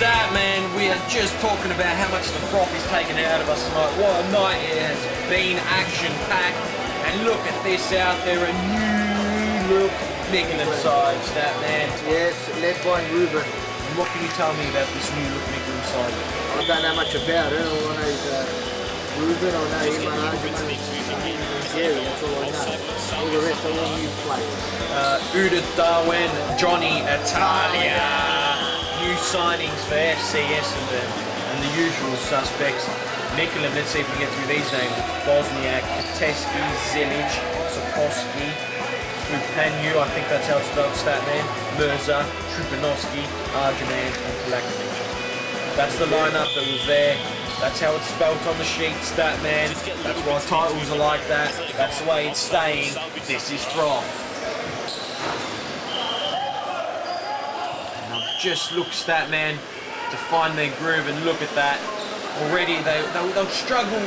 Stat man, we are just talking about how much the froth is taken out of us tonight. What a night it has been, action-packed. And look at this out there, a new look Mickleham side, Stat man. Yes, led by Ruben. And what can you tell me about this new look Mickleham side? I don't know much about it. All I know is Ruben, I know him, Jerry, that's all I know. All the rest are all new players. Uda Darwin, Johnny Italia. New signings for FC Essendon and the usual suspects. Mickleham, let's see if we can get through these names. Bosniak, Kateski, Zilic, Sokoski, Upanyu, I think that's how it's spelled, Statman, Mirza, Trupanovsky, Arjuman and Kolakovic. That's the lineup that was there. That's how it's spelled on the sheet, Statman. That's why titles are like that. That's the way it's staying. This is from. Just look, Statman, to find their groove and look at that. Already they'll struggle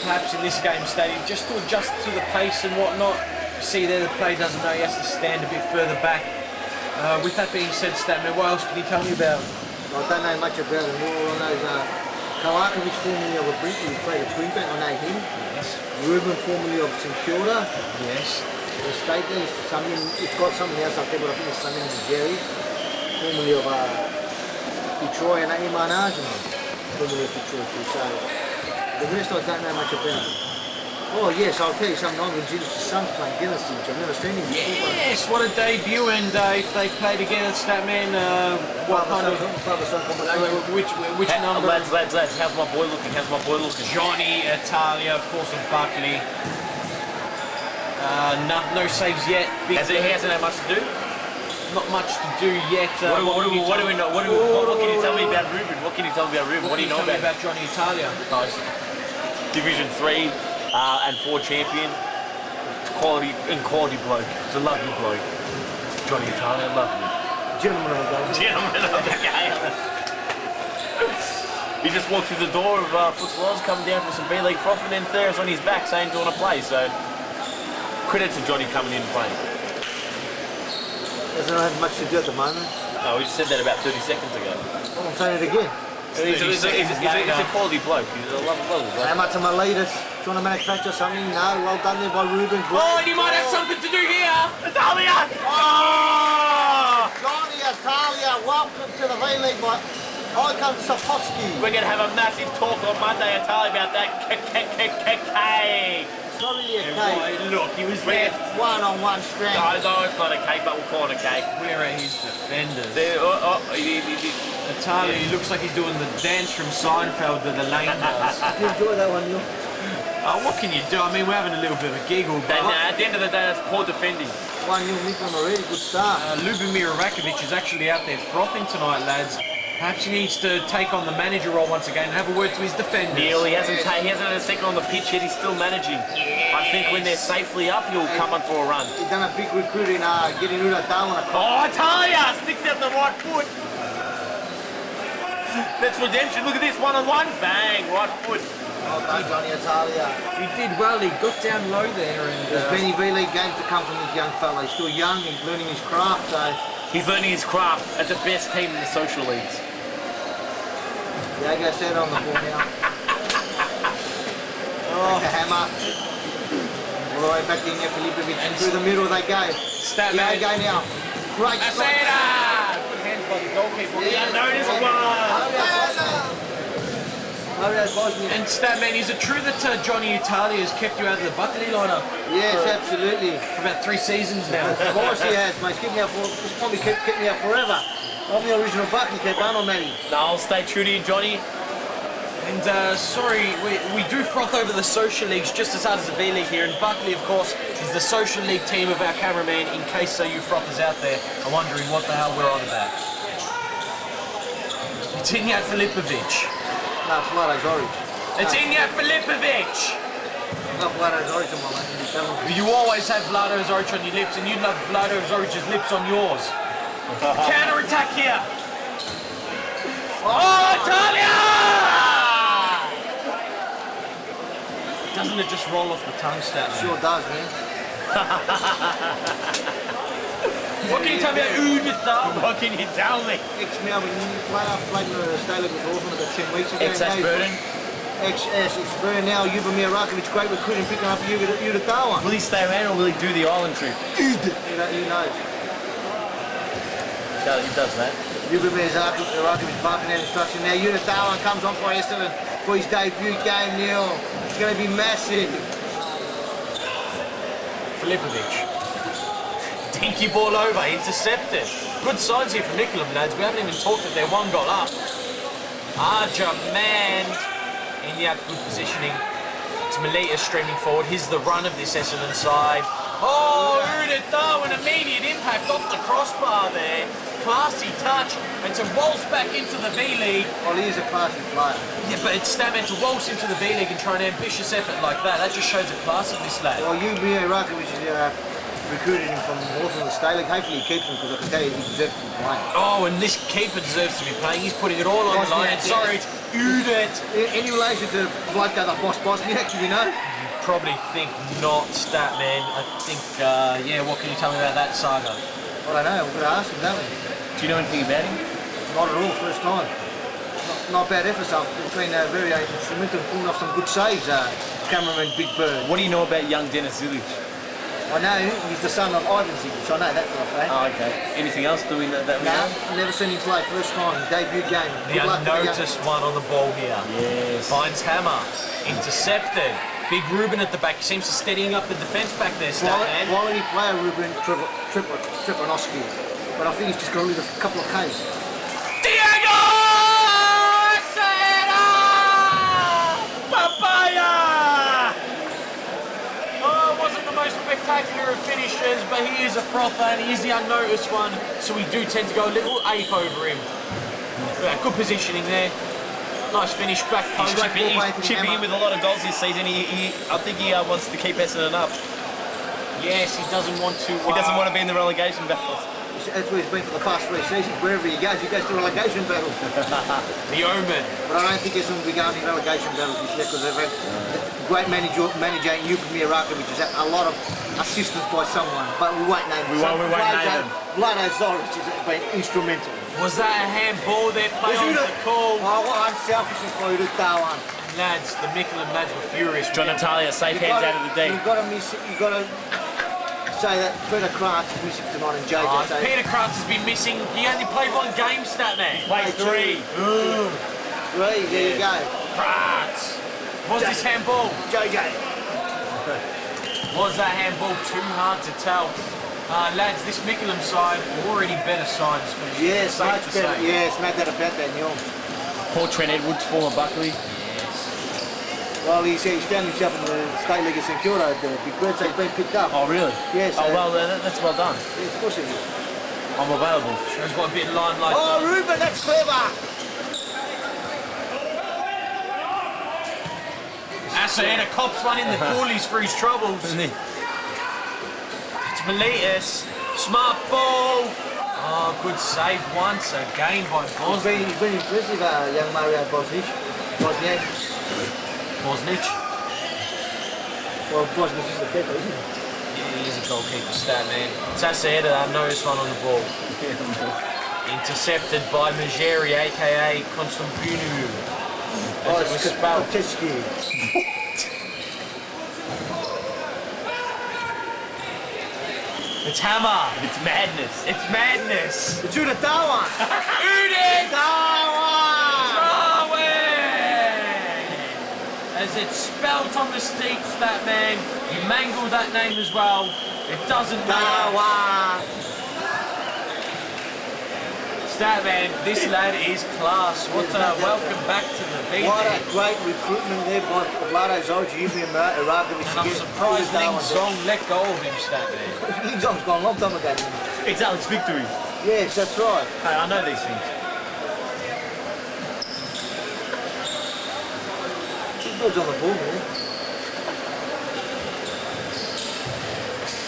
perhaps in this game stadium just to adjust to the pace and whatnot. You see there the player doesn't know he has to stand a bit further back. With that being said, Statman, what else can you tell me about? I don't know much about him. All I know is Kolakovic, formerly of a Brisbane, he played a Brisbane, I know him. Yes. Ruben, formerly of St Kilda. Yes. The state there, it's got something else up there, but I think it's something in Jerry. Formerly of Fitzroy and Iman Arjun, formerly of Fitzroy too. So the rest I don't know much about. Oh yes, I'll tell you something. I'm with Judith's son's playing Guinness team. I've never seen him before. Yes, what a debut! And if they play together, Statman, what kind of which number? Lads, how's my boy looking? How's my boy looking? Johnny Italia, of course, of Buckley. No saves yet. He hasn't had much to do. Not much to do yet. What do we know? What can you tell me about Ruben? What can you tell me about Ruben? What do you know about Johnny Italia? Nice. Division 3 and 4 champion. Quality bloke. It's a lovely bloke. Johnny Italia, lovely. Gentleman of the game. Gentleman of the game. He just walked through the door of Futsalroos, coming down for some V-League froth, and then There's on his back saying, do you want to play? So, credit to Johnny coming in and playing. Doesn't have much to do at the moment. No, we just said that about 30 seconds ago. Oh, I'm saying it again. He's a quality bloke. He's a lovely bloke. How much am I leaders? Trying to manufacture something? No, well done there by Ruben. Oh, and he might have something to do here. Italia! Oh! Johnny Italia, welcome to the V-League, mate. Here comes Sokoski. We're going to have a massive talk on Monday, Italia, about that cake. It's not really a cake. Look, he was there. One-on-one strength. No, it's not a cake, but we'll call it a cake. Where are his defenders? Italia, he looks like he's doing the dance from Seinfeld that Elaine does. Did you enjoy that one, Neil? What can you do? I mean, we're having a little bit of a giggle, but... at the end of the day, that's poor defending. 1-0 Mickleham already, good start. Lubomir Rakovic is actually out there frothing tonight, lads. Perhaps he needs to take on the manager role once again and have a word to his defenders. Neil, he hasn't had a second on the pitch yet, he's still managing. Yes. I think when they're safely up, he'll come on for a run. He's done a big recruit in getting rid of Darwin. Oh, Italia! Sticks out the right foot. That's redemption. Look at this, one-on-one. Bang, right foot. Well done, Johnny Italia. He did well, he got down low there. And there's many V-League games to come from this young fella. He's still young, he's learning his craft, so... He's learning his craft at the best team in the social leagues. Diego said on the ball now. Oh, the hammer. All the way back in there, Filipovic. And through the middle they go. Diego now. Great shot. Good hands by the goalkeeper. Yeah, notice one. And Statman, is it true that Johnny Italia has kept you out of the Buckley lineup? Yes, absolutely. For about 3 seasons now. Of course he has, mate. He's probably kept me out forever. I'm the original Buckley kept on Matty. No, I'll stay true to you, Johnny. And sorry, we do froth over the social leagues just as hard as the V-League here. And Buckley, of course, is the social league team of our cameraman. In case you frothers out there are wondering what the hell we're on about. It's Inyat Filipovic. No, it's Vlado Zoric. It's Inyat Filipovic. Not Vlado Zoric on my lap. You always have Vlado Zoric on your lips, and you love Vlado Zoric's lips on yours. Counter-attack here. Oh, Italia! Doesn't it just roll off the tongue, Statman? Sure does, man. What can you tell me about Udita? What can you tell me? Ex-Melbourne player, played in the State League with Hawthorn about 10 weeks ago. Ex-Ashburton. Ex-Burn now, Ljubomir Rakovic, great recruiting, picking up Udita. Will he stay around or will he do the island trip? Who knows? He does that. Ljubomir Rakovic barking out instruction. Now Udita comes on for Essendon for his debut game, Neil. It's going to be massive. Filipovic. Dinky ball over, intercepted. Good signs here from Mickleham, lads. We haven't even talked that they're 1 goal up. Arjamand in the good positioning. It's Melita streaming forward. Here's the run of this Essendon side. Oh, Udita, an immediate impact off the crossbar there. Classy touch, and to waltz back into the V-League. Well, he is a classy player. Yeah, but it's Statman to waltz into the V-League and try an ambitious effort like that. That just shows the class of this lad. Well, Ljubomir Rakovic is recruited him from Hawthorn the State League. Hopefully he keeps him because I can tell you he deserves to be playing. Oh, and this keeper deserves to be playing. He's putting it all on the line. And sorry, Udet. Any relation to Vladka the Bosniak, you know? You probably think not, Statman. I think, yeah, what can you tell me about that saga? I don't know, we're going to ask him, don't we? Do you know anything about him? Not at all, first time. Not bad effort, so it's been very instrumental in pulling off some good saves, cameraman Big Bird. What do you know about young Dennis Zilic? I know he's the son of Ivan Zigic, I know that for a fact. Oh, okay. Anything else doing that we know? I've never seen him play first time, debut game. The unnoticed one on the ball here. Yes. Finds Hammer. Intercepted. Big Ruben at the back. He seems to steadying up the defence back there, Statman. Quality player, Ruben Tripanovsky. But I think he's just got to lose a couple of Ks. Diego! Sera! Papaya! Oh, it wasn't the most spectacular of finishes, but he is a frother and he is the unnoticed one, so we do tend to go a little ape over him. Yeah, good positioning there. Nice finish, back post. He's chipping in with a lot of goals this season. I think he wants to keep Essendon up. Yes, he doesn't want to... He doesn't want to be in the relegation battles. That's where he's been for the past 3 seasons. Wherever he goes to relegation battles. The omen. But I don't think Essendon will be going in relegation battles this year because they've had great manager Ljubomir Rakovic has had a lot of assistance by someone, but we won't name him. We won't name him. Vlado Zoric has been instrumental. Was that a handball there? Play on the call. Oh, what unselfish included that one. Lads, the Mickleham lads were furious. John Natalia, safe hands out of the deep. You've got to miss it. You've got to say that Peter Krantz is missing tonight and JJ. Peter Krantz has been missing. He only played 1 game, Statman. Played 3. 3, there you go. Krantz. Was this handball? JJ. Was that handball too hard to tell? Lads, this Mickleham side already better sides. Yes, much better. Yes, no doubt about that, Neil. Poor Trent Edwards, former Buckley. Well, he's found himself in the State League of St Kilda. The Big Bird, so he's been picked up. Oh, really? Yes. Oh, well, that's well done. Yes, of course it is. I'm available. Shows what a bit of limelight. Oh, Ruben, that's clever. Asana cops one in the goalies for his troubles. It's Miletus. Smart ball. Oh, good save once again by Bosniak. He's been impressive, young Mario Bosniak. Bosniak. Well, Bosniak is the keeper, isn't he? Yeah, he is a goalkeeper, Statman. It's Asana, I noticed one on the ball. Intercepted by Majeri, aka Konstantinou. As it was spelled. It's Hammer. It's madness. It's madness. It's Uditawa. Uditawa. As it's spelt on the steeps, that man. You mangled that name as well. It doesn't matter. Statman, this lad is class. What welcome back to the V. What a great recruitment there by Vlado Zoric, Ljubomir Rakovic. And I'm surprised Ling Zong let go of him, Statman. Ling Zong's gone a long time ago. It's Alex Victory. Yes, that's right. Hey, I know these things. Goes on the ball, man.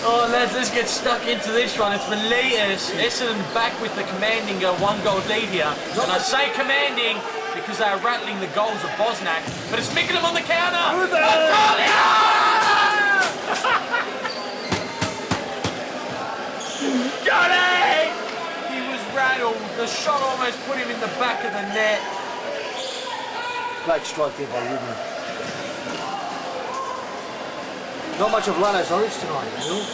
Oh, lads, let's get stuck into this one. It's Miletus. Essendon back with the commanding 1-goal lead here. And I say commanding because they are rattling the goals of Bosniak. But it's Mickleham on the counter. Got it! the shot almost put him in the back of the net. Great strike there by Ruben. Not much of Lano's orange tonight, Neil.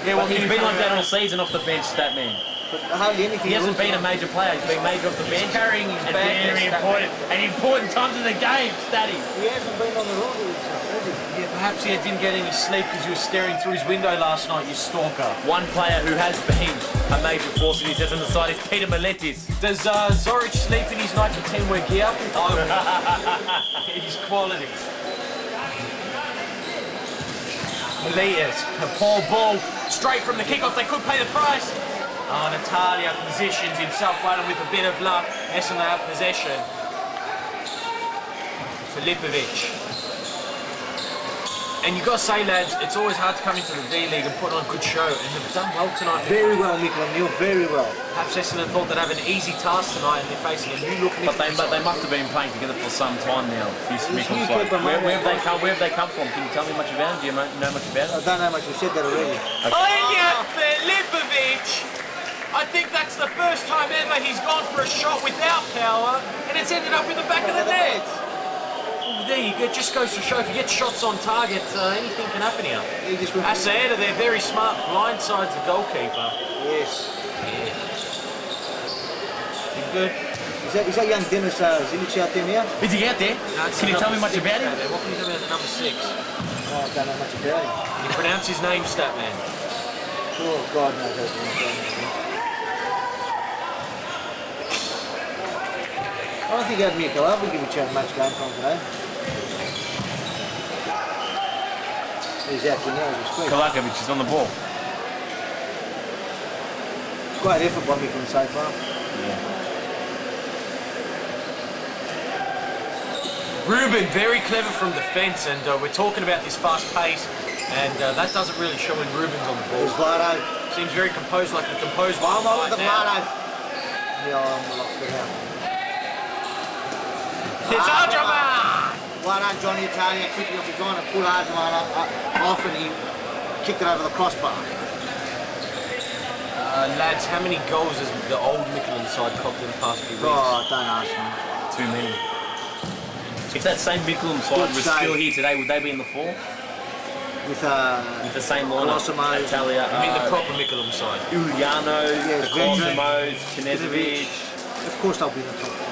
Yeah, well, he's been like that all season off the bench, that man. But hardly anything. He hasn't been a major player. He's been major off the bench. He's carrying his back. Very important. And important times in the game, Statty. He hasn't been on the road with himself, has he? Yeah, perhaps he didn't get any sleep because you were staring through his window last night, you stalker. One player who has been a major force in his on the side is Peter Meletis. Does Zoric sleep in his Nike teamwear gear? Oh, he's quality. Meletis, a poor ball, straight from the kickoff. They could pay the price. Oh, Natalia positions himself right, and with a bit of luck, Essendon have possession. Filipovic. And you've got to say, lads, it's always hard to come into the V-League and put on a good show, and they've done well tonight. Very well, Mickleham, Neil, very well. Perhaps Essendon thought they'd have an easy task tonight, and they're facing a new look. But they must have been playing together for some time now. This Mickleham side. Where have they come from? Can you tell me much about it? Do you know much about it? I don't know much. We said that already. Anja Filipovic! I think that's the first time ever he's gone for a shot without power, and it's ended up in the back of the net. Oh, there you go. Just goes to show if you get shots on target, anything can happen here. Asada, they're very smart. Blindsides the goalkeeper. Yes. Yeah. Good. Is that young Dennis Zilic out there now? Is he out there? No, can you tell me much about him? What can you tell me about the number 6? Oh, I don't know much about him. Can you pronounce his name, Statman? Oh, God knows how to pronounce his name. I don't think I'd make a love. We give each other much game time today. He's out there now as we speak. Kalakovic is on the ball. Great effort by Mickleham so far. Yeah. Ruben, very clever from defence, and we're talking about this fast pace, and that doesn't really show when Ruben's on the ball. There's Vlado. Seems very composed, like a composed one Oh, right the now. Vlado. Yeah, I'm lost it out. It's Aljama! Well done, Johnny Italia, quickly off the ground and pulled Aljama off, and he kicked it over the crossbar. Lads, how many goals has the old Mickleham side copped in the past few weeks? Oh, don't ask me. Too many. If that same Mickleham side was still here today, would they be in the 4? With the same lineup, Colosimo, Italia, I mean the proper Mickleham side. Uliano, Yes, the Cosimos, Knezovic, of course they'll be in the top 4.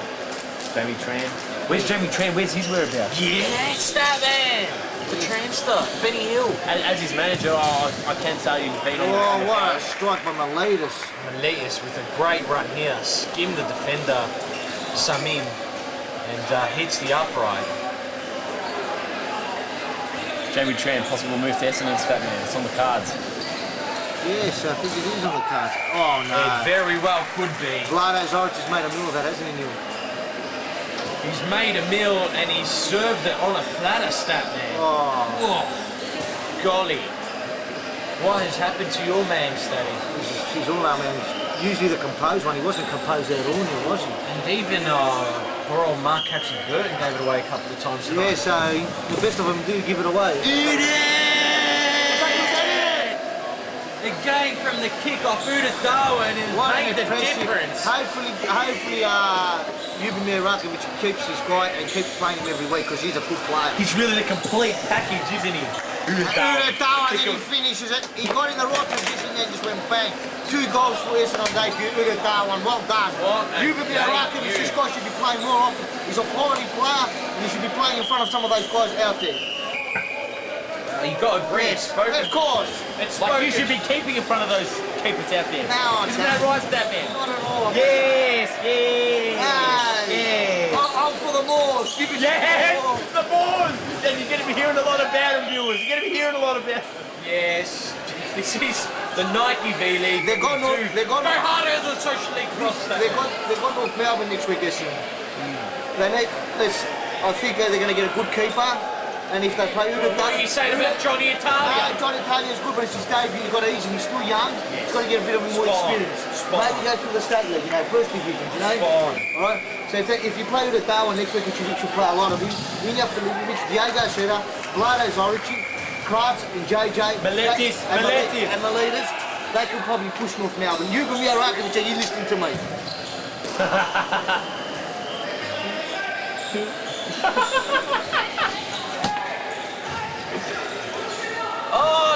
Jamie Tran. Where's Jamie Tran? Where's his whereabouts? Yeah, it's that man! The Transter, Benny Hill. As his manager, I can tell you he's been on Oh, the what a strike by Meletis. Meletis with a great run here, skimmed the defender, Samim, and hits the upright. Jamie Tran, possible move to Essendon's fat man. It's on the cards. Yes, I think it is on the cards. Oh, no. It very well could be. Vlado Zoric has made a meal of that, hasn't he, Neil? He's made a meal and he's served it on a platter, Statman. Oh. Golly. What has happened to your man, Statty? He's all our man. Usually the composed one. He wasn't composed at all, Neil, was he? And even poor old Mark Capson Burton gave it away a couple of times tonight. Yeah, so the best of them do give it away. Eat it! Again from the kick-off, Uda Darwin has made the difference. Hopefully, Ljubomir Rakovic keeps his guy and keeps playing him every week because he's a good player. He's really the complete package, isn't he? Uda Darwin, then he finishes it. He got in the right position and just went bang. 2 goals for Essendon debut. Uda Darwin, well done. Ljubomir Rakovic, this guy should be playing more often. He's a quality player and he should be playing in front of some of those guys out there. You've got to agree, it's spoken. Of course. It's Like spoken. you should be keeping in front of those keepers out there. Now, Isn't that right, Statman? Not at all. Yes, yes, Hey. yes. I'm for the Moors. Give it Yes, to the the Moors! And you're going to be hearing a lot about them, viewers. You're going to be hearing a lot about them. Yes. This is the Nike V-League. They're going Go harder than the Social League cross. They've got North Melbourne next week, Essendon. They need, I think they're going to get a good keeper. And if they play Uda What are you saying about Johnny Italia? Johnny Italia's good, but it's his debut. He's got to ease him. He's still young. He's got to get a bit of more experience. Maybe go through the state league, first division, All right. So if you play Uda Darwin next week, which you should play a lot of him, Anja Filipovic, Diego Seta, Vlado Zoric, Kratz and JJ, Meletis. and Meletis, they could probably push North Melbourne. Ljubomir Rakovic, are you listening to me? Oh,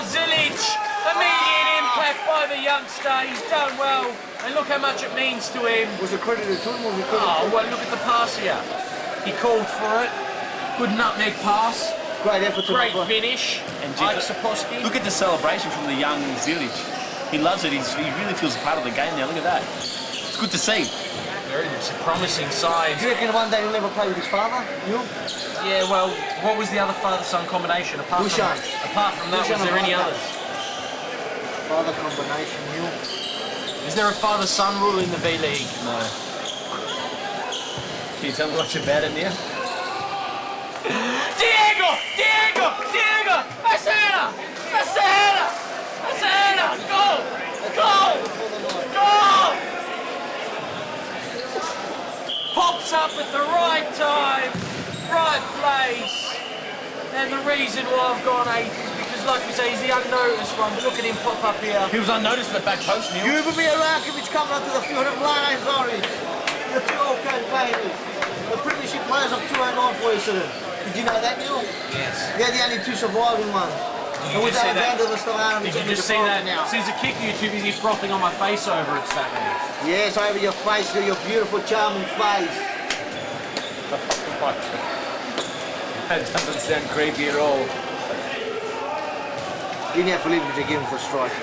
Zilic! Immediate impact by the youngster. He's done well. And look how much it means to him. Was it credited to him or was it credited Oh, to him? well, look at the pass here. He called for it. Good nutmeg pass. Great effort to Great him. finish. And Ike Saposky. look at the celebration from the young Zilic. He loves it. He really feels part of the game now. Look at that. It's good to see. It's a promising side. Do you reckon one day he'll ever play with his father? You? Yeah, well, what was the other father-son combination? Apart from that, Dushan was there any and others? Father combination, you? Is there a father-son rule in the V-League? No. Can you tell me what's about it now? Diego! Essendon! Go! Pops up at the right time, right place. And the reason why I've gone 8 is because, like we say, he's the unnoticed one. But look at him pop up here. He was unnoticed at the back post, Neil. Ljubomir Rakovic coming up to the field of line, sorry. The two OK players. The Premiership players of 209 for Essendon. Did you know that, Neil? Yes. They're the only two surviving ones. Did you just see that? Did you just see that? Now. Since the kick, you're too busy frothing on my face over it, Statman. Yes, over your face, your beautiful, charming face. That doesn't sound creepy at all. You didn't have to leave him to give him for a strike.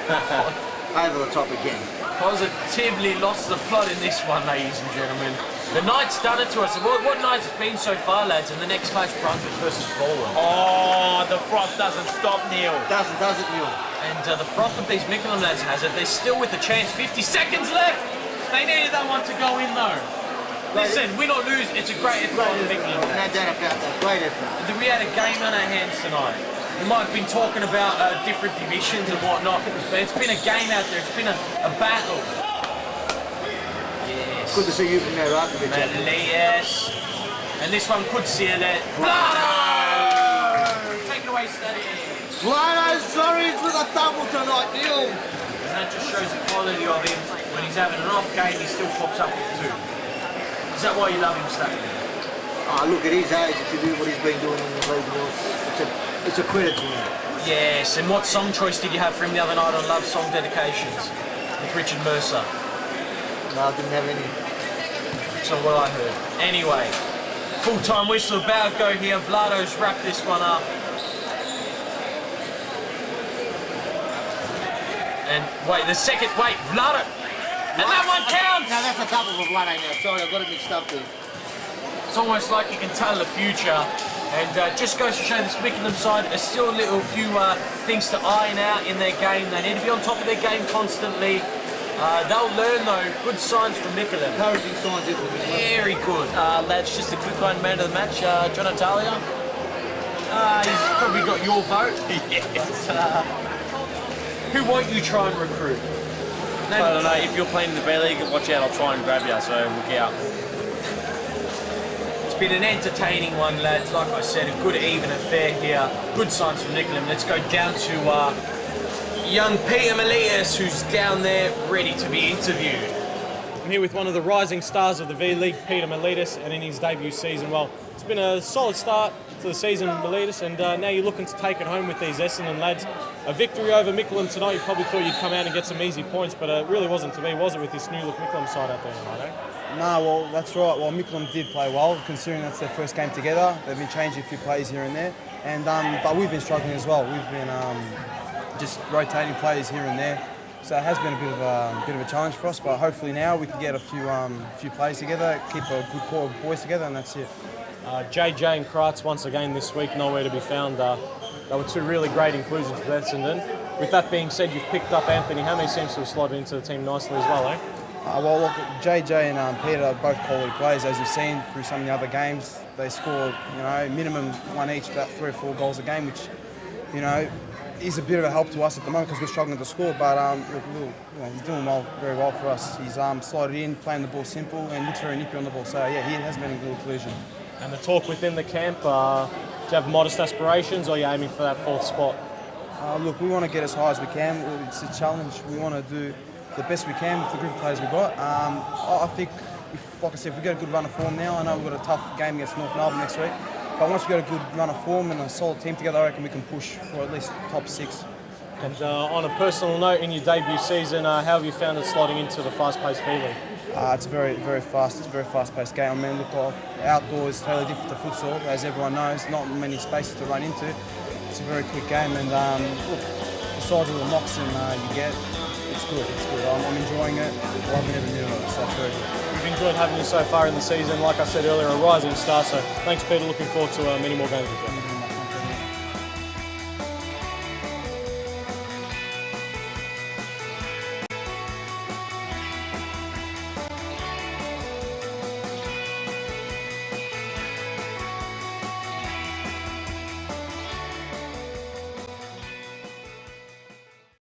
Over the top again. Positively lost the plot in this one, ladies and gentlemen. The night's done it to us. What night's it been so far, lads? And the next clash, Brunswick versus Ballroom. Oh, the froth doesn't stop, Neil. Does it, Neil? And the froth of these Mickleham lads has it. They're still with a chance. 50 seconds left. They needed that one to go in, though. Listen, win or lose, it's a great effort on the Mickleham No lads. doubt about that. Great effort. We had a game on our hands tonight. We might have been talking about different divisions and whatnot, but it's been a game out there. It's been a battle. Yes. Good to see you from there, Rakovic. Yes. And this one could seal it. Vlado! Take it away, Steady. Vlado Zoric with a double tonight, Neil. And that just shows the quality of him. When he's having an off game, he still pops up with 2. Is that why you love him, Steady? Oh, look at his age to do what he's been doing in the league, Neil. It's a credit to him. Yes, and what song choice did you have for him the other night on Love Song Dedications with Richard Mercer? No, I didn't have any. So what I heard. Anyway, full-time whistle about to go here. Vlado's wrapped this one up. And wait, Vlado! And that one counts! No, that's a double for Vlado now. Sorry, I got it mixed up there. It's almost like you can tell the future. And just goes to show this Mickleham side are still a few things to iron out in their game. They need to be on top of their game constantly. They'll learn though. Good signs from Mickleham. Encouraging signs, definitely. Very good. Lads, just a quick one, man of the match, John Italia. He's probably got your vote. Yes. Who won't you try and recruit? I don't know, if you're playing in the V-League, watch out, I'll try and grab you, so look out. It's been an entertaining one, lads. Like I said, a good even affair here. Good signs from Mickleham. Let's go down to young Peter Militis, who's down there ready to be interviewed. I'm here with one of the rising stars of the V-League, Peter Militis, and in his debut season, well, it's been a solid start to the season, Militis, and now you're looking to take it home with these Essendon lads. A victory over Mickleham tonight, you probably thought you'd come out and get some easy points, but it really wasn't to be, was it, with this new look Mickleham side out there tonight, eh? No, well, that's right. Well, Mickleham did play well, considering that's their first game together. They've been changing a few plays here and there, and but we've been struggling as well. We've been just rotating players here and there, so it has been a bit of a challenge for us. But hopefully now we can get a few plays together, keep a good core of boys together, and that's it. JJ and Kratz once again this week, nowhere to be found. They were two really great inclusions for Essendon. With that being said, you've picked up Anthony Hammy, seems to have slotted into the team nicely as well, eh? Well, look, JJ and Peter are both quality players, as you've seen through some of the other games. They score, minimum one each, about 3 or 4 goals a game, which, is a bit of a help to us at the moment because we're struggling to score. But he's doing very well for us. He's slotted in, playing the ball simple, and looks very nippy on the ball. So yeah, he has been a good inclusion. And the talk within the camp, do you have modest aspirations, or are you aiming for that 4th spot? Look, we want to get as high as we can. It's a challenge. We want to do the best we can with the group of players we've got. I think like I said, if we get a good run of form now, I know we've got a tough game against North Melbourne next week, but once we get a good run of form and a solid team together, I reckon we can push for at least top 6. And on a personal note, in your debut season, how have you found it slotting into the fast-paced V-League? It's a very fast-paced game. I mean, look, outdoors is totally different to futsal, as everyone knows. Not many spaces to run into. It's a very quick game, and look, besides all the knocks and you get, it's good. I'm enjoying it. Loving every minute of it. So it's very good. We've enjoyed having you so far in the season. Like I said earlier, a rising star. So thanks, Peter. Looking forward to many more games with you.